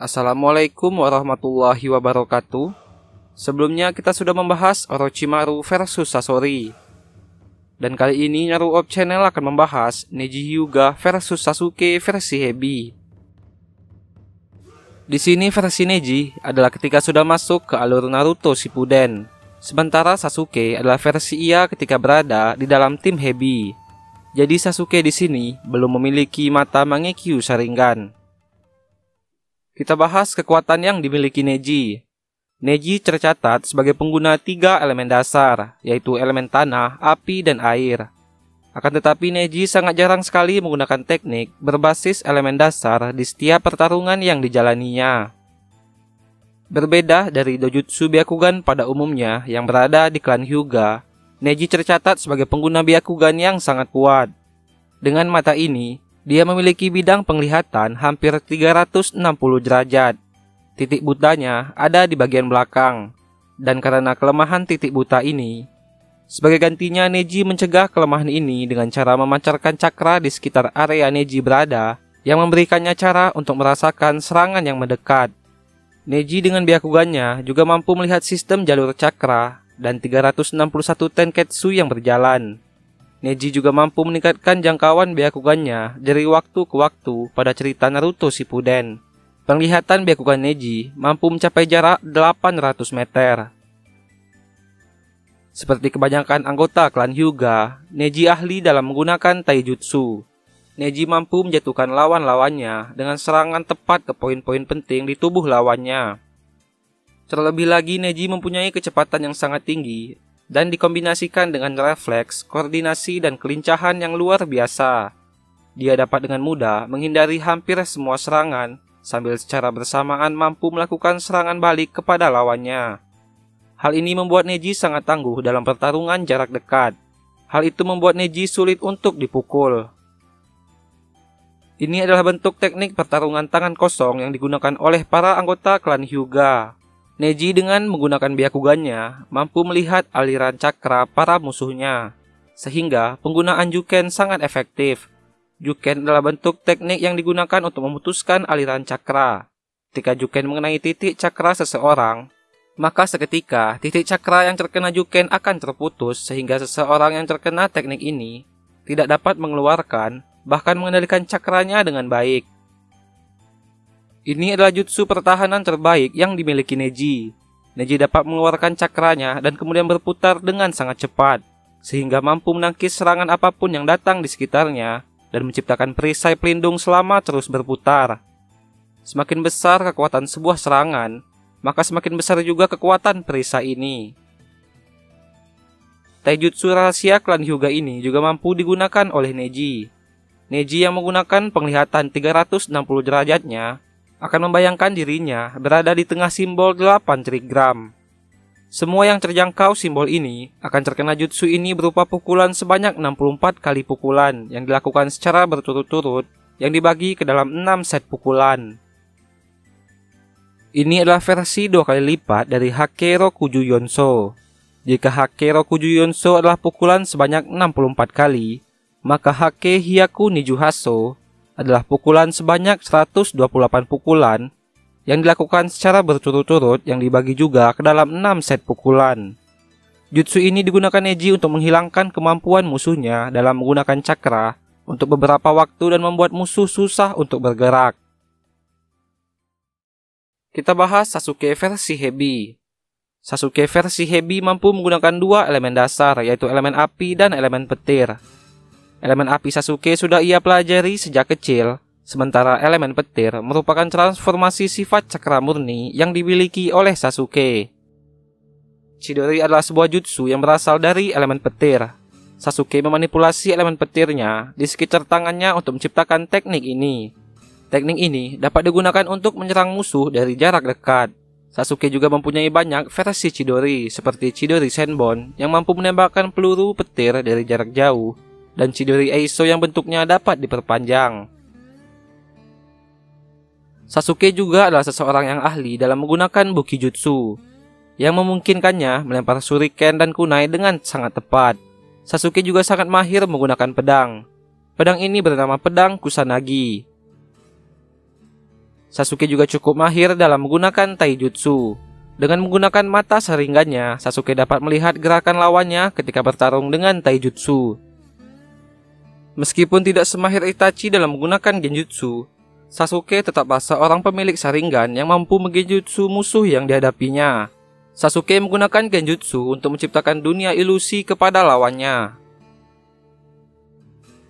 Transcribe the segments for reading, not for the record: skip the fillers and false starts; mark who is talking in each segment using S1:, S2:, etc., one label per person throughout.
S1: Assalamualaikum warahmatullahi wabarakatuh. Sebelumnya kita sudah membahas Orochimaru versus Sasori. Dan kali ini Naruto Channel akan membahas Neji Hyuga versus Sasuke versi Hebi. Di sini versi Neji adalah ketika sudah masuk ke alur Naruto Shippuden. Sementara Sasuke adalah versi ia ketika berada di dalam tim Hebi. Jadi Sasuke di sini belum memiliki mata Mangekyo Sharingan. Kita bahas kekuatan yang dimiliki Neji. Neji tercatat sebagai pengguna 3 elemen dasar, yaitu elemen tanah, api, dan air. Akan tetapi Neji sangat jarang sekali menggunakan teknik berbasis elemen dasar di setiap pertarungan yang dijalaninya. Berbeda dari Dojutsu Byakugan pada umumnya yang berada di klan Hyuga, Neji tercatat sebagai pengguna Byakugan yang sangat kuat. Dengan mata ini, dia memiliki bidang penglihatan hampir 360 derajat. Titik butanya ada di bagian belakang. Dan karena kelemahan titik buta ini, sebagai gantinya Neji mencegah kelemahan ini dengan cara memancarkan cakra di sekitar area Neji berada yang memberikannya cara untuk merasakan serangan yang mendekat. Neji dengan Byakugannya juga mampu melihat sistem jalur cakra dan 361 tenketsu yang berjalan. Neji juga mampu meningkatkan jangkauan Byakugannya dari waktu ke waktu pada cerita Naruto Shippuden. Penglihatan Byakugan Neji mampu mencapai jarak 800 meter. Seperti kebanyakan anggota klan Hyuga, Neji ahli dalam menggunakan taijutsu. Neji mampu menjatuhkan lawan-lawannya dengan serangan tepat ke poin-poin penting di tubuh lawannya. Terlebih lagi Neji mempunyai kecepatan yang sangat tinggi dan dikombinasikan dengan refleks, koordinasi, dan kelincahan yang luar biasa. Dia dapat dengan mudah menghindari hampir semua serangan sambil secara bersamaan mampu melakukan serangan balik kepada lawannya. Hal ini membuat Neji sangat tangguh dalam pertarungan jarak dekat. Hal itu membuat Neji sulit untuk dipukul. Ini adalah bentuk teknik pertarungan tangan kosong yang digunakan oleh para anggota klan Hyuga. Neji dengan menggunakan Byakugannya mampu melihat aliran cakra para musuhnya, sehingga penggunaan Juken sangat efektif. Juken adalah bentuk teknik yang digunakan untuk memutuskan aliran cakra. Ketika Juken mengenai titik cakra seseorang, maka seketika titik cakra yang terkena Juken akan terputus sehingga seseorang yang terkena teknik ini tidak dapat mengeluarkan bahkan mengendalikan cakranya dengan baik. Ini adalah jutsu pertahanan terbaik yang dimiliki Neji. Neji dapat mengeluarkan cakranya dan kemudian berputar dengan sangat cepat, sehingga mampu menangkis serangan apapun yang datang di sekitarnya dan menciptakan perisai pelindung selama terus berputar. Semakin besar kekuatan sebuah serangan, maka semakin besar juga kekuatan perisai ini. Taijutsu rahasia klan Hyuga ini juga mampu digunakan oleh Neji. Neji yang menggunakan penglihatan 360 derajatnya akan membayangkan dirinya berada di tengah simbol 8 trigram. Semua yang terjangkau simbol ini akan terkena jutsu ini berupa pukulan sebanyak 64 kali pukulan yang dilakukan secara berturut-turut yang dibagi ke dalam 6 set pukulan. Ini adalah versi 2 kali lipat dari Hake Rokuju Yonso. Jika Hake Rokuju Yonso adalah pukulan sebanyak 64 kali, maka Hake Hyaku Niju Haso adalah pukulan sebanyak 128 pukulan yang dilakukan secara berturut-turut yang dibagi juga ke dalam 6 set pukulan. Jutsu ini digunakan Neji untuk menghilangkan kemampuan musuhnya dalam menggunakan cakra untuk beberapa waktu dan membuat musuh susah untuk bergerak. Kita bahas Sasuke versi Hebi. Sasuke versi Hebi mampu menggunakan 2 elemen dasar, yaitu elemen api dan elemen petir. Elemen api Sasuke sudah ia pelajari sejak kecil, sementara elemen petir merupakan transformasi sifat cakra murni yang dimiliki oleh Sasuke. Chidori adalah sebuah jutsu yang berasal dari elemen petir. Sasuke memanipulasi elemen petirnya di sekitar tangannya untuk menciptakan teknik ini. Teknik ini dapat digunakan untuk menyerang musuh dari jarak dekat. Sasuke juga mempunyai banyak versi Chidori, seperti Chidori Senbon yang mampu menembakkan peluru petir dari jarak jauh, dan Chidori Eiso yang bentuknya dapat diperpanjang. Sasuke juga adalah seseorang yang ahli dalam menggunakan Bukijutsu, yang memungkinkannya melempar shuriken dan kunai dengan sangat tepat. Sasuke juga sangat mahir menggunakan pedang. Pedang ini bernama pedang Kusanagi. Sasuke juga cukup mahir dalam menggunakan taijutsu. Dengan menggunakan mata Sharingan-nya, Sasuke dapat melihat gerakan lawannya ketika bertarung dengan taijutsu. Meskipun tidak semahir Itachi dalam menggunakan genjutsu, Sasuke tetaplah seorang pemilik Sharingan yang mampu menggenjutsu musuh yang dihadapinya. Sasuke menggunakan genjutsu untuk menciptakan dunia ilusi kepada lawannya.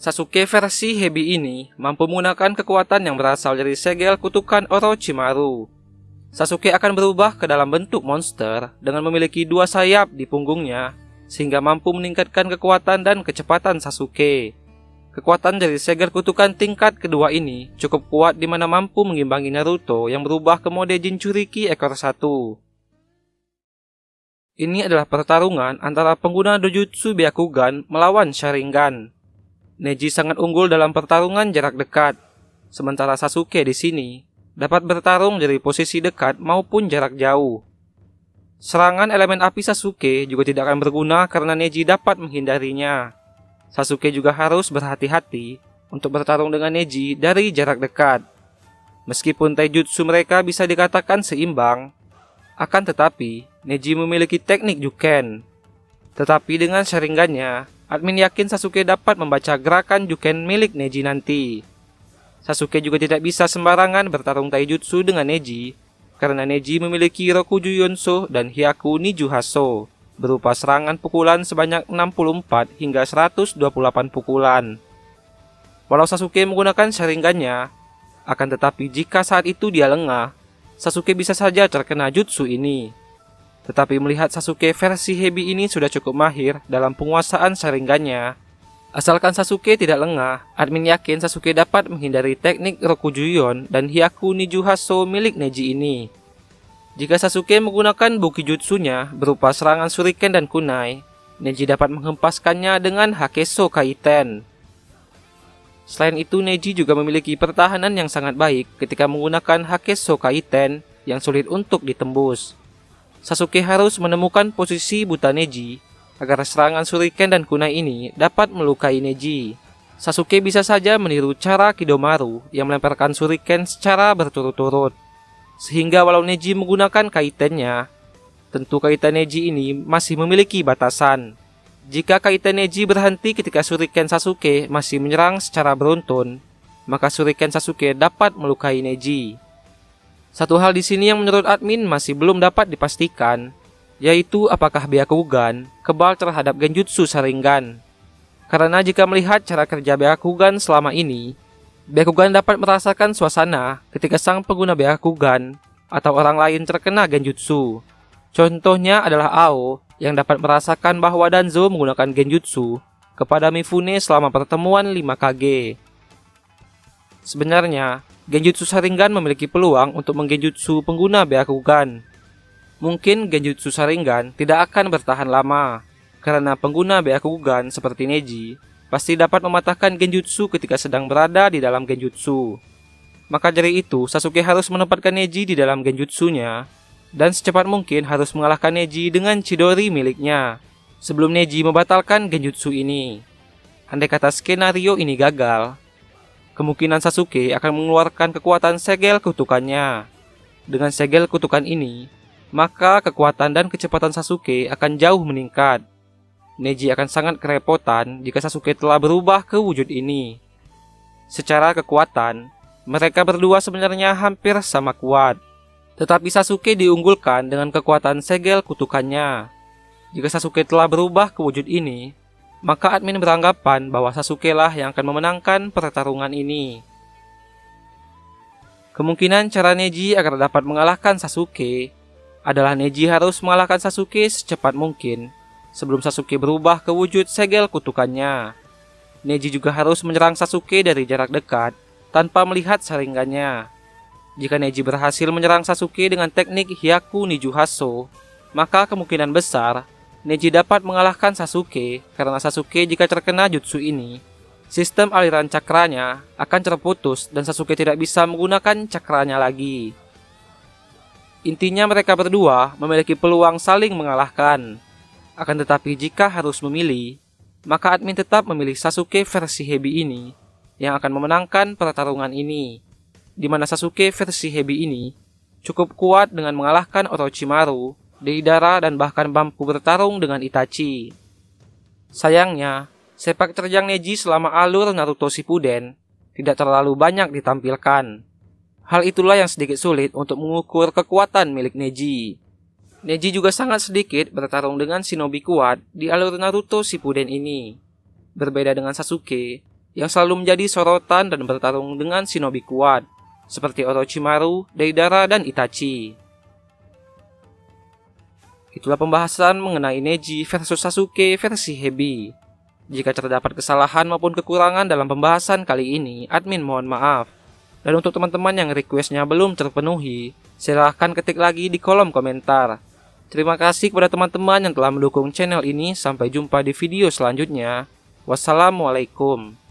S1: Sasuke versi Hebi ini mampu menggunakan kekuatan yang berasal dari segel kutukan Orochimaru. Sasuke akan berubah ke dalam bentuk monster dengan memiliki 2 sayap di punggungnya, sehingga mampu meningkatkan kekuatan dan kecepatan Sasuke. Kekuatan dari segel kutukan tingkat kedua ini cukup kuat di mana mampu mengimbangi Naruto yang berubah ke mode Jinchuriki ekor 1. Ini adalah pertarungan antara pengguna Dojutsu Byakugan melawan Sharingan. Neji sangat unggul dalam pertarungan jarak dekat, sementara Sasuke di sini dapat bertarung dari posisi dekat maupun jarak jauh. Serangan elemen api Sasuke juga tidak akan berguna karena Neji dapat menghindarinya. Sasuke juga harus berhati-hati untuk bertarung dengan Neji dari jarak dekat. Meskipun taijutsu mereka bisa dikatakan seimbang, akan tetapi Neji memiliki teknik Juken. Tetapi dengan Sharingan-nya, admin yakin Sasuke dapat membaca gerakan Juken milik Neji nanti. Sasuke juga tidak bisa sembarangan bertarung taijutsu dengan Neji, karena Neji memiliki Rokuju Yonso dan Hyaku Niju Hasso, berupa serangan pukulan sebanyak 64 hingga 128 pukulan. Walau Sasuke menggunakan Sharingan-nya, akan tetapi jika saat itu dia lengah, Sasuke bisa saja terkena jutsu ini. Tetapi melihat Sasuke versi Hebi ini sudah cukup mahir dalam penguasaan Sharingan-nya, asalkan Sasuke tidak lengah, admin yakin Sasuke dapat menghindari teknik Rokujuyon dan Hyaku Niju Hasso milik Neji ini. Jika Sasuke menggunakan Bukijutsunya berupa serangan Shuriken dan Kunai, Neji dapat menghempaskannya dengan Hakeso Kaiten. Selain itu, Neji juga memiliki pertahanan yang sangat baik ketika menggunakan Hakeso Kaiten yang sulit untuk ditembus. Sasuke harus menemukan posisi buta Neji agar serangan Shuriken dan Kunai ini dapat melukai Neji. Sasuke bisa saja meniru cara Kidomaru yang melemparkan Shuriken secara berturut-turut. Sehingga walau Neji menggunakan kaitennya, tentu kaitan Neji ini masih memiliki batasan. Jika kaitan Neji berhenti ketika Shuriken Sasuke masih menyerang secara beruntun, maka Shuriken Sasuke dapat melukai Neji. Satu hal di sini yang menurut admin masih belum dapat dipastikan, yaitu apakah Byakugan kebal terhadap genjutsu Sharingan. Karena jika melihat cara kerja Byakugan selama ini, Byakugan dapat merasakan suasana ketika sang pengguna Byakugan atau orang lain terkena genjutsu. Contohnya adalah Ao yang dapat merasakan bahwa Danzo menggunakan genjutsu kepada Mifune selama pertemuan 5 Kage. Sebenarnya, genjutsu Sharingan memiliki peluang untuk menggenjutsu pengguna Byakugan. Mungkin genjutsu Sharingan tidak akan bertahan lama, karena pengguna Byakugan seperti Neji pasti dapat mematahkan genjutsu ketika sedang berada di dalam genjutsu. Maka dari itu, Sasuke harus menempatkan Neji di dalam genjutsunya, dan secepat mungkin harus mengalahkan Neji dengan Chidori miliknya, sebelum Neji membatalkan genjutsu ini. Andai kata skenario ini gagal, kemungkinan Sasuke akan mengeluarkan kekuatan segel kutukannya. Dengan segel kutukan ini, maka kekuatan dan kecepatan Sasuke akan jauh meningkat. Neji akan sangat kerepotan jika Sasuke telah berubah ke wujud ini. Secara kekuatan, mereka berdua sebenarnya hampir sama kuat. Tetapi Sasuke diunggulkan dengan kekuatan segel kutukannya. Jika Sasuke telah berubah ke wujud ini, maka admin beranggapan bahwa Sasuke lah yang akan memenangkan pertarungan ini. Kemungkinan cara Neji agar dapat mengalahkan Sasuke adalah Neji harus mengalahkan Sasuke secepat mungkin sebelum Sasuke berubah ke wujud segel kutukannya. Neji juga harus menyerang Sasuke dari jarak dekat tanpa melihat Sharingan-nya. Jika Neji berhasil menyerang Sasuke dengan teknik Hyaku Niju Hasso, maka kemungkinan besar Neji dapat mengalahkan Sasuke karena Sasuke jika terkena jutsu ini, sistem aliran cakranya akan terputus dan Sasuke tidak bisa menggunakan cakranya lagi. Intinya mereka berdua memiliki peluang saling mengalahkan. Akan tetapi jika harus memilih, maka admin tetap memilih Sasuke versi Hebi ini yang akan memenangkan pertarungan ini. di mana Sasuke versi Hebi ini cukup kuat dengan mengalahkan Orochimaru, Deidara, dan bahkan mampu bertarung dengan Itachi. Sayangnya, sepak terjang Neji selama alur Naruto Shippuden tidak terlalu banyak ditampilkan. Hal itulah yang sedikit sulit untuk mengukur kekuatan milik Neji. Neji juga sangat sedikit bertarung dengan shinobi kuat di alur Naruto Shippuden ini. Berbeda dengan Sasuke, yang selalu menjadi sorotan dan bertarung dengan shinobi kuat, seperti Orochimaru, Deidara, dan Itachi. Itulah pembahasan mengenai Neji versus Sasuke versi Hebi. Jika terdapat kesalahan maupun kekurangan dalam pembahasan kali ini, admin mohon maaf. Dan untuk teman-teman yang requestnya belum terpenuhi, silahkan ketik lagi di kolom komentar. Terima kasih kepada teman-teman yang telah mendukung channel ini. Sampai jumpa di video selanjutnya. Wassalamualaikum.